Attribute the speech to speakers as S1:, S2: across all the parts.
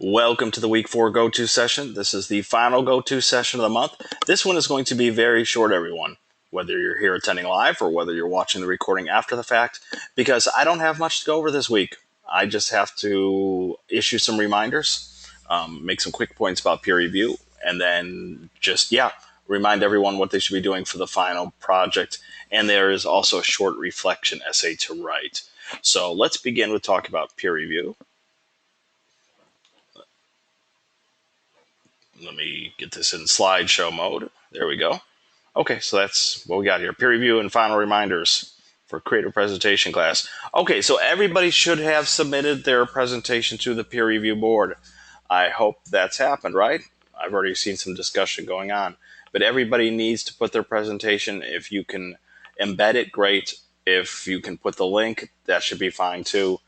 S1: Welcome to the week 4 go-to session. This is the final go-to session of the month. This one is going to be very short, everyone, whether you're here attending live or whether you're watching the recording after the fact, because I don't have much to go over this week. I just have to issue some reminders, make some quick points about peer review, and then just, remind everyone what they should be doing for the final project. And there is also a short reflection essay to write. So let's begin with talking about peer review. Let me get this in slideshow mode. There we go. Okay, so that's what we got here. Peer review and final reminders for creative presentation class. Okay, so everybody should have submitted their presentation to the peer review board. I hope that's happened, right? I've already seen some discussion going on. But everybody needs to put their presentation. If you can embed it, great. If you can put the link, that should be fine too.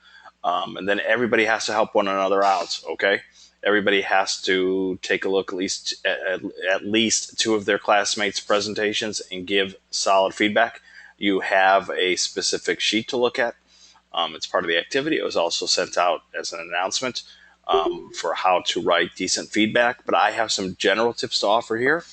S1: And then everybody has to help one another out, okay? Everybody has to take a look at least two of their classmates' presentations and give solid feedback. You have a specific sheet to look at. It's part of the activity. It was also sent out as an announcement for how to write decent feedback. But I have some general tips to offer here.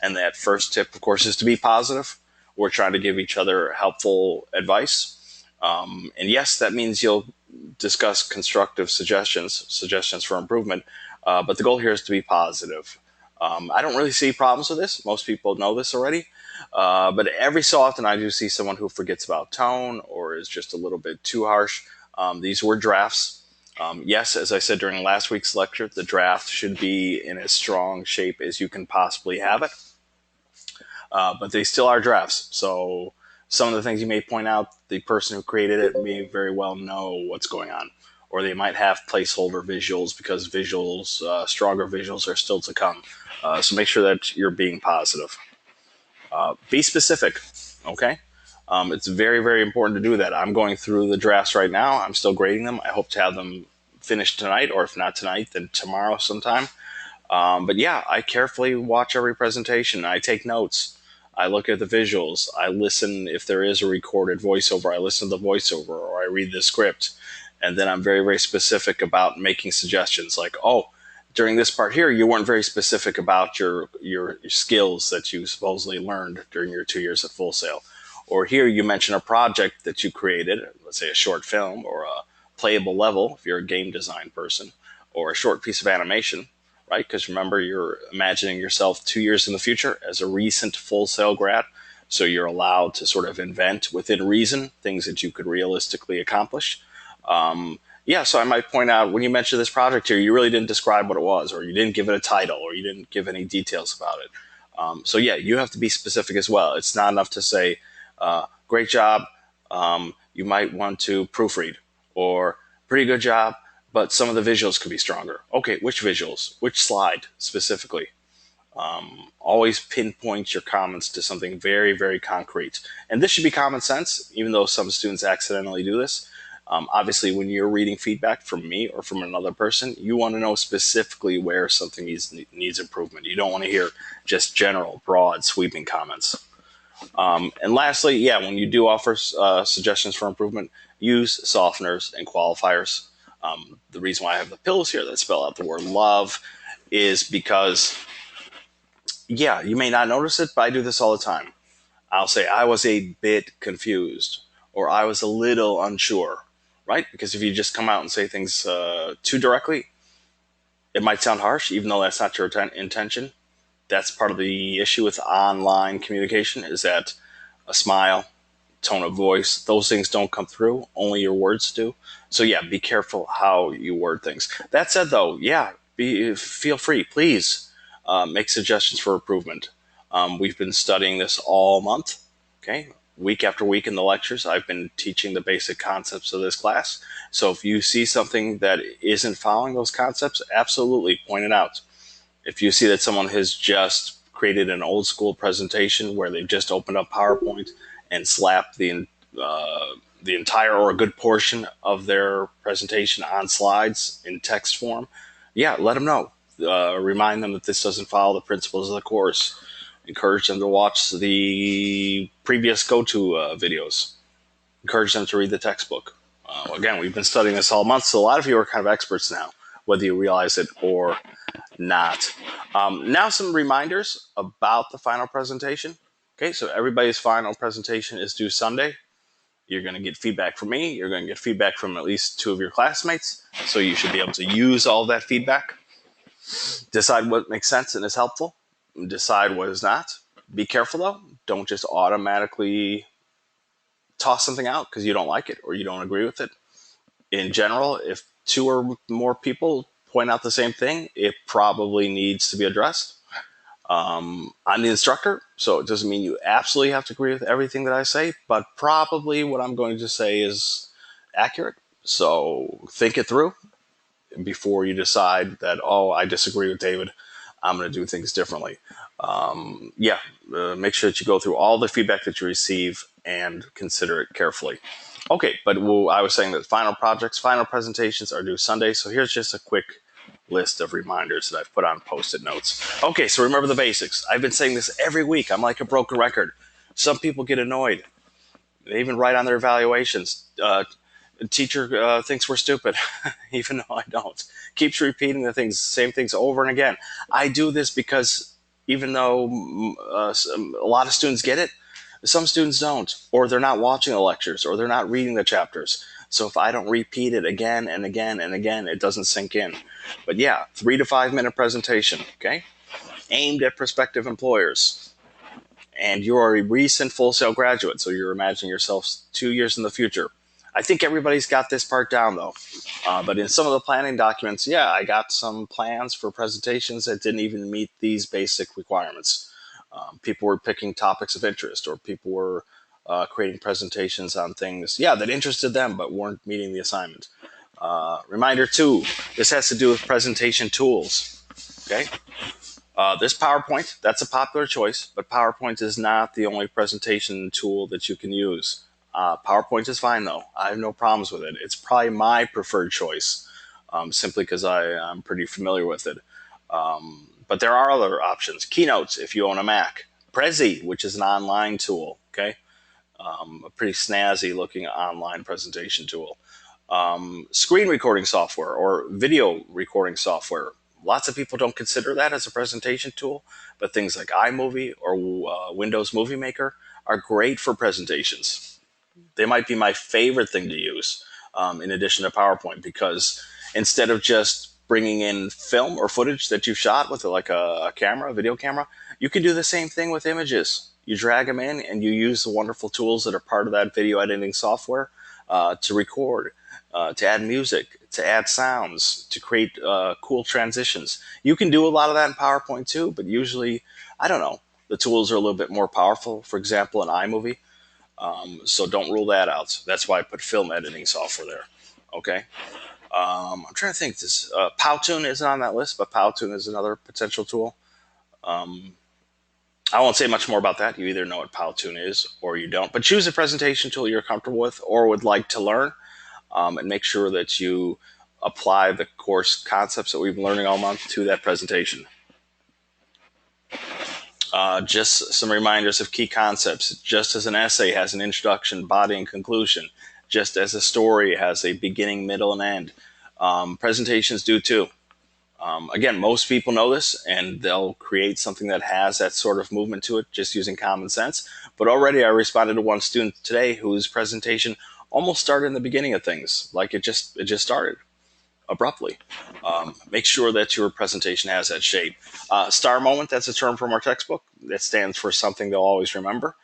S1: And that first tip, of course, is to be positive. We're trying to give each other helpful advice. And yes, that means you'll discuss constructive suggestions for improvement, but the goal here is to be positive. I don't really see problems with this. Most people know this already, but every so often I do see someone who forgets about tone or is just a little bit too harsh. These were drafts. Yes, as I said during last week's lecture, the draft should be in as strong shape as you can possibly have it, but they still are drafts. So some of the things you may point out, the person who created it may very well know what's going on. Or they might have placeholder visuals because stronger visuals are still to come. So make sure that you're being positive. Be specific, okay? It's very, very important to do that. I'm going through the drafts right now. I'm still grading them. I hope to have them finished tonight, or if not tonight, then tomorrow sometime. But yeah, I carefully watch every presentation. I take notes. I look at the visuals. I listen if there is a recorded voiceover. I listen to the voiceover, or I read the script. And then I'm very, very specific about making suggestions like, oh, during this part here, you weren't very specific about your skills that you supposedly learned during your 2 years at Full Sail. Or here you mention a project that you created, let's say a short film or a playable level if you're a game design person, or a short piece of animation. Right? Because remember, you're imagining yourself 2 years in the future as a recent Full Sail grad. So you're allowed to sort of invent within reason things that you could realistically accomplish. So I might point out when you mention this project here, you really didn't describe what it was, or you didn't give it a title, or you didn't give any details about it. You have to be specific as well. It's not enough to say, great job. You might want to proofread, or pretty good job, but some of the visuals could be stronger. Okay, which visuals? Which slide specifically? Always pinpoint your comments to something very, very concrete. And this should be common sense, even though some students accidentally do this. Obviously, when you're reading feedback from me or from another person, you want to know specifically where something needs improvement. You don't want to hear just general, broad, sweeping comments. And lastly, when you do offer suggestions for improvement, use softeners and qualifiers. The reason why I have the pills here that spell out the word love is because, you may not notice it, but I do this all the time. I'll say, I was a bit confused, or I was a little unsure, right? Because if you just come out and say things too directly, it might sound harsh, even though that's not your intention. That's part of the issue with online communication, is that a smile, tone of voice, those things don't come through. Only your words do. So be careful how you word things. That said, though, feel free. Please make suggestions for improvement. We've been studying this all month. Okay, week after week in the lectures, I've been teaching the basic concepts of this class. So if you see something that isn't following those concepts, absolutely point it out. If you see that someone has just created an old school presentation where they've just opened up PowerPoint and slapped the entire or a good portion of their presentation on slides in text form, let them know. Remind them that this doesn't follow the principles of the course. Encourage them to watch the previous go-to videos. Encourage them to read the textbook. Again, we've been studying this all month, so a lot of you are kind of experts now. whether you realize it or not. Now some reminders about the final presentation. Okay, so everybody's final presentation is due Sunday. You're going to get feedback from me. You're going to get feedback from at least 2 of your classmates. So you should be able to use all that feedback. Decide what makes sense and is helpful. Decide what is not. Be careful though. Don't just automatically toss something out because you don't like it or you don't agree with it. In general, if 2 or more people point out the same thing, it probably needs to be addressed. I'm the instructor, so it doesn't mean you absolutely have to agree with everything that I say, but probably what I'm going to say is accurate. So think it through before you decide that, oh, I disagree with David. I'm going to do things differently. Make sure that you go through all the feedback that you receive and consider it carefully. Okay, but I was saying that final projects, final presentations are due Sunday, so here's just a quick list of reminders that I've put on Post-it notes. Okay, so remember the basics. I've been saying this every week. I'm like a broken record. Some people get annoyed. They even write on their evaluations, teacher thinks we're stupid, even though I don't. Keeps repeating same things over and again. I do this because even though a lot of students get it, some students don't, or they're not watching the lectures, or they're not reading the chapters. So if I don't repeat it again and again and again, it doesn't sink in. But yeah, 3 to 5 minute presentation, okay? Aimed at prospective employers. And you're a recent Full Sail graduate, so you're imagining yourself 2 years in the future. I think everybody's got this part down, though. But in some of the planning documents, I got some plans for presentations that didn't even meet these basic requirements. People were picking topics of interest, or people were creating presentations on things, that interested them but weren't meeting the assignment. Reminder 2, this has to do with presentation tools. Okay? This PowerPoint, that's a popular choice, but PowerPoint is not the only presentation tool that you can use. PowerPoint is fine, though. I have no problems with it. It's probably my preferred choice, simply because I'm pretty familiar with it. But there are other options. Keynotes, if you own a Mac. Prezi, which is an online tool, okay? A pretty snazzy looking online presentation tool. Screen recording software or video recording software. Lots of people don't consider that as a presentation tool, but things like iMovie or Windows Movie Maker are great for presentations. They might be my favorite thing to use in addition to PowerPoint, because instead of just bringing in film or footage that you've shot with like a camera, a video camera, you can do the same thing with images. You drag them in and you use the wonderful tools that are part of that video editing software to record, to add music, to add sounds, to create cool transitions. You can do a lot of that in PowerPoint too, but usually, I don't know, the tools are a little bit more powerful. For example, in iMovie. So don't rule that out. That's why I put film editing software there. Okay. I'm trying to think. Powtoon isn't on that list, but Powtoon is another potential tool. I won't say much more about that. You either know what Powtoon is or you don't. But choose a presentation tool you're comfortable with or would like to learn, and make sure that you apply the course concepts that we've been learning all month to that presentation. Just some reminders of key concepts. Just as an essay has an introduction, body, and conclusion, just as a story has a beginning, middle, and end, presentations do too. Again, most people know this, and they'll create something that has that sort of movement to it just using common sense. But already I responded to one student today whose presentation almost started in the beginning of things, like it just started abruptly. Make sure that your presentation has that shape. Star moment, that's a term from our textbook. That stands for something they'll always remember.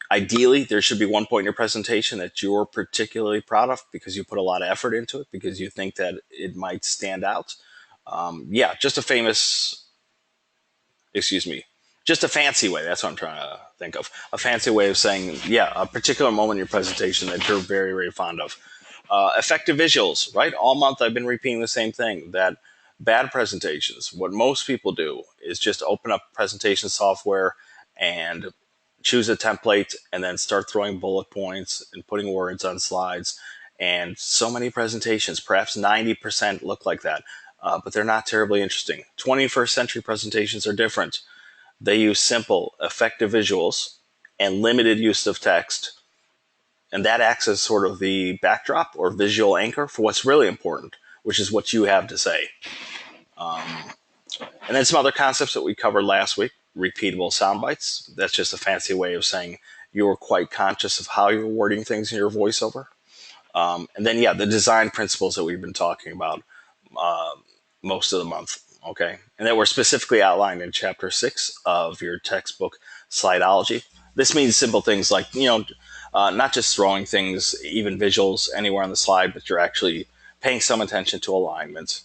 S1: Ideally, there should be one point in your presentation that you're particularly proud of because you put a lot of effort into it, because you think that it might stand out. Just a fancy way. That's what I'm trying to think of. A fancy way of saying, a particular moment in your presentation that you're very, very fond of. Effective visuals, right? All month I've been repeating the same thing, that bad presentations, what most people do is just open up presentation software and choose a template and then start throwing bullet points and putting words on slides. And so many presentations, perhaps 90% look like that, but they're not terribly interesting. 21st century presentations are different. They use simple, effective visuals and limited use of text. And that acts as sort of the backdrop or visual anchor for what's really important, which is what you have to say. And then some other concepts that we covered last week, repeatable sound bites. That's just a fancy way of saying you're quite conscious of how you're wording things in your voiceover. And then, yeah, the design principles that we've been talking about most of the month, okay? And that were specifically outlined in Chapter 6 of your textbook, Slideology. This means simple things like, not just throwing things, even visuals, anywhere on the slide, but you're actually paying some attention to alignment,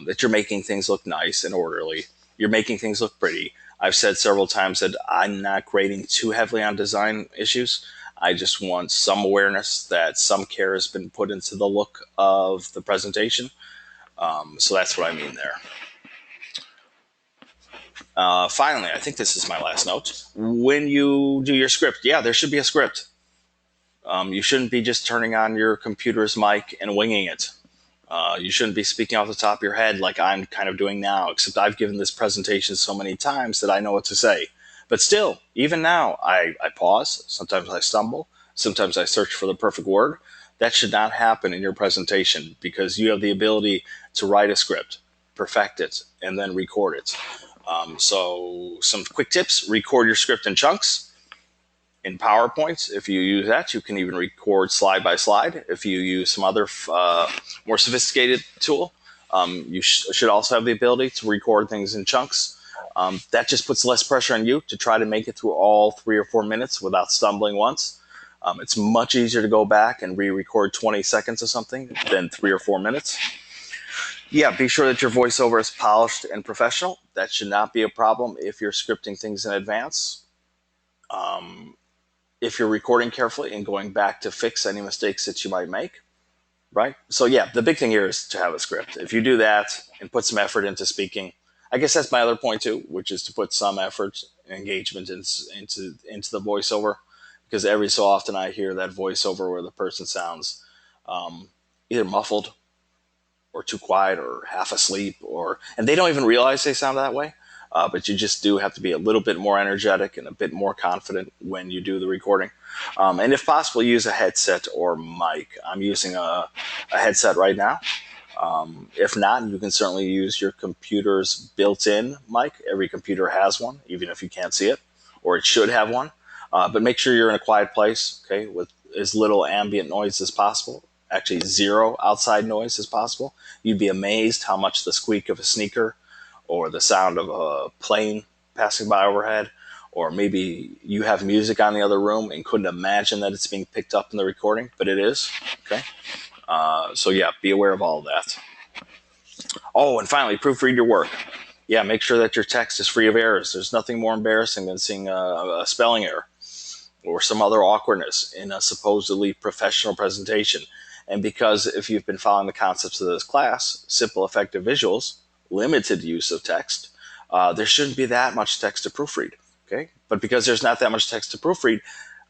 S1: that you're making things look nice and orderly. You're making things look pretty. I've said several times that I'm not grading too heavily on design issues. I just want some awareness that some care has been put into the look of the presentation. So that's what I mean there. Finally, I think this is my last note. When you do your script, yeah, there should be a script. You shouldn't be just turning on your computer's mic and winging it. You shouldn't be speaking off the top of your head like I'm kind of doing now, except I've given this presentation so many times that I know what to say. But still, even now, I pause. Sometimes I stumble. Sometimes I search for the perfect word. That should not happen in your presentation because you have the ability to write a script, perfect it, and then record it. So some quick tips: record your script in chunks. In PowerPoint, if you use that, you can even record slide by slide. If you use some other more sophisticated tool, you should also have the ability to record things in chunks. That just puts less pressure on you to try to make it through all 3 or 4 minutes without stumbling once. It's much easier to go back and re-record 20 seconds of something than 3 or 4 minutes. Yeah, be sure that your voiceover is polished and professional. That should not be a problem if you're scripting things in advance. If you're recording carefully and going back to fix any mistakes that you might make, right? So yeah, the big thing here is to have a script. If you do that and put some effort into speaking, I guess that's my other point too, which is to put some effort and engagement into the voiceover, because every so often I hear that voiceover where the person sounds either muffled or too quiet or half asleep, and they don't even realize they sound that way. But you just do have to be a little bit more energetic and a bit more confident when you do the recording. And if possible, use a headset or mic. I'm using a headset right now. If not, you can certainly use your computer's built-in mic. Every computer has one, even if you can't see it, or it should have one. But make sure you're in a quiet place, okay, with as little ambient noise as possible. Actually, zero outside noise as possible. You'd be amazed how much the squeak of a sneaker or the sound of a plane passing by overhead, or maybe you have music on the other room and couldn't imagine that it's being picked up in the recording, but it is, okay? So yeah, be aware of all of that. Oh, and finally, proofread your work. Yeah, make sure that your text is free of errors. There's nothing more embarrassing than seeing a spelling error or some other awkwardness in a supposedly professional presentation. And because if you've been following the concepts of this class, simple, effective visuals, limited use of text, there shouldn't be that much text to proofread, okay? But because there's not that much text to proofread,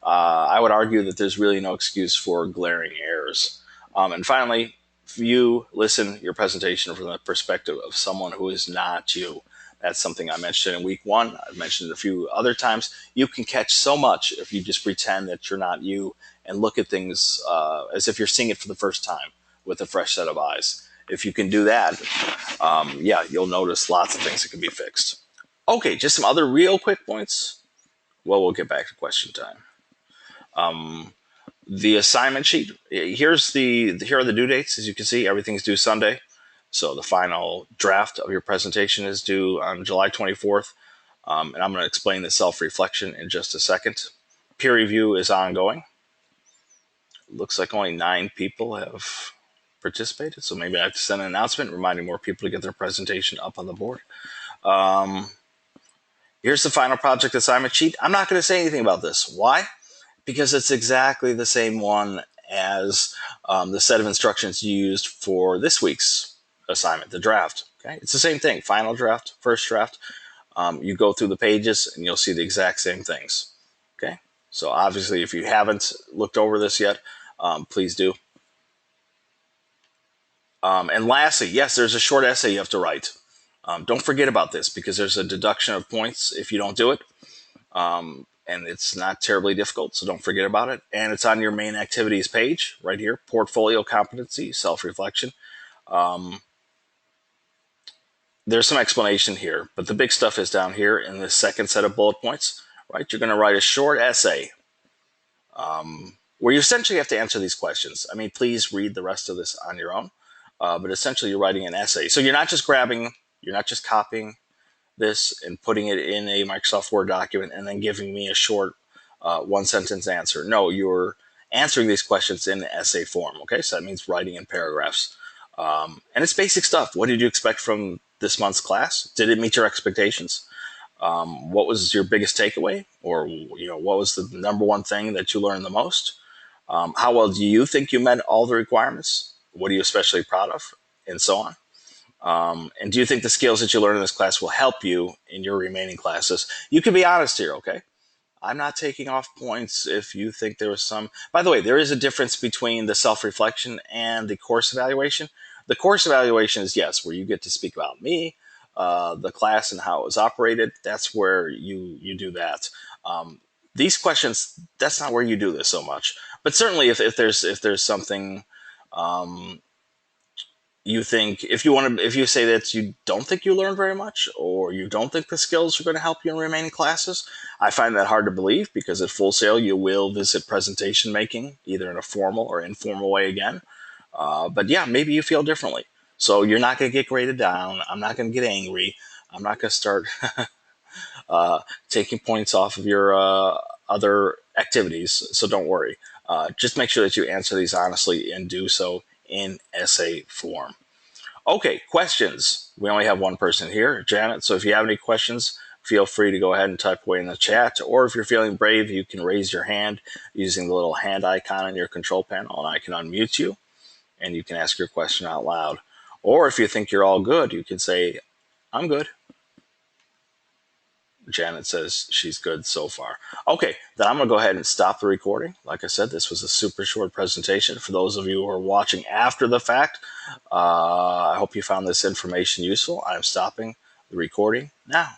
S1: I would argue that there's really no excuse for glaring errors. And finally, view, listen your presentation from the perspective of someone who is not you. That's something I mentioned in week 1. I've mentioned it a few other times. You can catch so much if you just pretend that you're not you and look at things as if you're seeing it for the first time with a fresh set of eyes. If you can do that, yeah, you'll notice lots of things that can be fixed. Okay, just some other real quick points. Well, we'll get back to question time. The assignment sheet. Here are the due dates. As you can see, everything's due Sunday. So the final draft of your presentation is due on July 24th. And I'm going to explain the self-reflection in just a second. Peer review is ongoing. Looks like only 9 people have participated, so maybe I have to send an announcement reminding more people to get their presentation up on the board. Here's the final project assignment sheet. I'm not going to say anything about this. Why? Because it's exactly the same one as the set of instructions used for this week's assignment, the draft. Okay, it's the same thing. Final draft, first draft. You go through the pages and you'll see the exact same things. Okay, so obviously if you haven't looked over this yet, please do. And lastly, yes, there's a short essay you have to write. Don't forget about this because there's a deduction of points if you don't do it. And it's not terribly difficult, so don't forget about it. And it's on your main activities page right here, portfolio competency, self-reflection. There's some explanation here, but the big stuff is down here in the second set of bullet points, right? You're going to write a short essay where you essentially have to answer these questions. I mean, please read the rest of this on your own, but essentially you're writing an essay. So you're not just copying this and putting it in a Microsoft Word document and then giving me a short one-sentence answer. No, you're answering these questions in essay form, okay? So that means writing in paragraphs. And it's basic stuff. What did you expect from this month's class? Did it meet your expectations? What was your biggest takeaway? Or, what was the number one thing that you learned the most? How well do you think you met all the requirements? What are you especially proud of? And so on. And do you think the skills that you learn in this class will help you in your remaining classes? You can be honest here, okay? I'm not taking off points if you think there was some. By the way, there is a difference between the self-reflection and the course evaluation. The course evaluation is, yes, where you get to speak about me, the class and how it was operated. That's where you do that. These questions, that's not where you do this so much. But certainly if there's something you think, if you say that you don't think you learned very much, or you don't think the skills are going to help you in remaining classes, I find that hard to believe, because at Full Sail you will visit presentation making, either in a formal or informal way again. But yeah, maybe you feel differently. So you're not going to get graded down. I'm not going to get angry. I'm not going to start taking points off of your other activities. So don't worry. Just make sure that you answer these honestly and do so in essay form. Okay, questions. We only have one person here, Janet. So if you have any questions, feel free to go ahead and type away in the chat. Or if you're feeling brave, you can raise your hand using the little hand icon on your control panel, and I can unmute you, and you can ask your question out loud. Or if you think you're all good, you can say, I'm good. Janet says she's good so far. Okay, then I'm going to go ahead and stop the recording. Like I said, this was a super short presentation. For those of you who are watching after the fact, I hope you found this information useful. I'm stopping the recording now.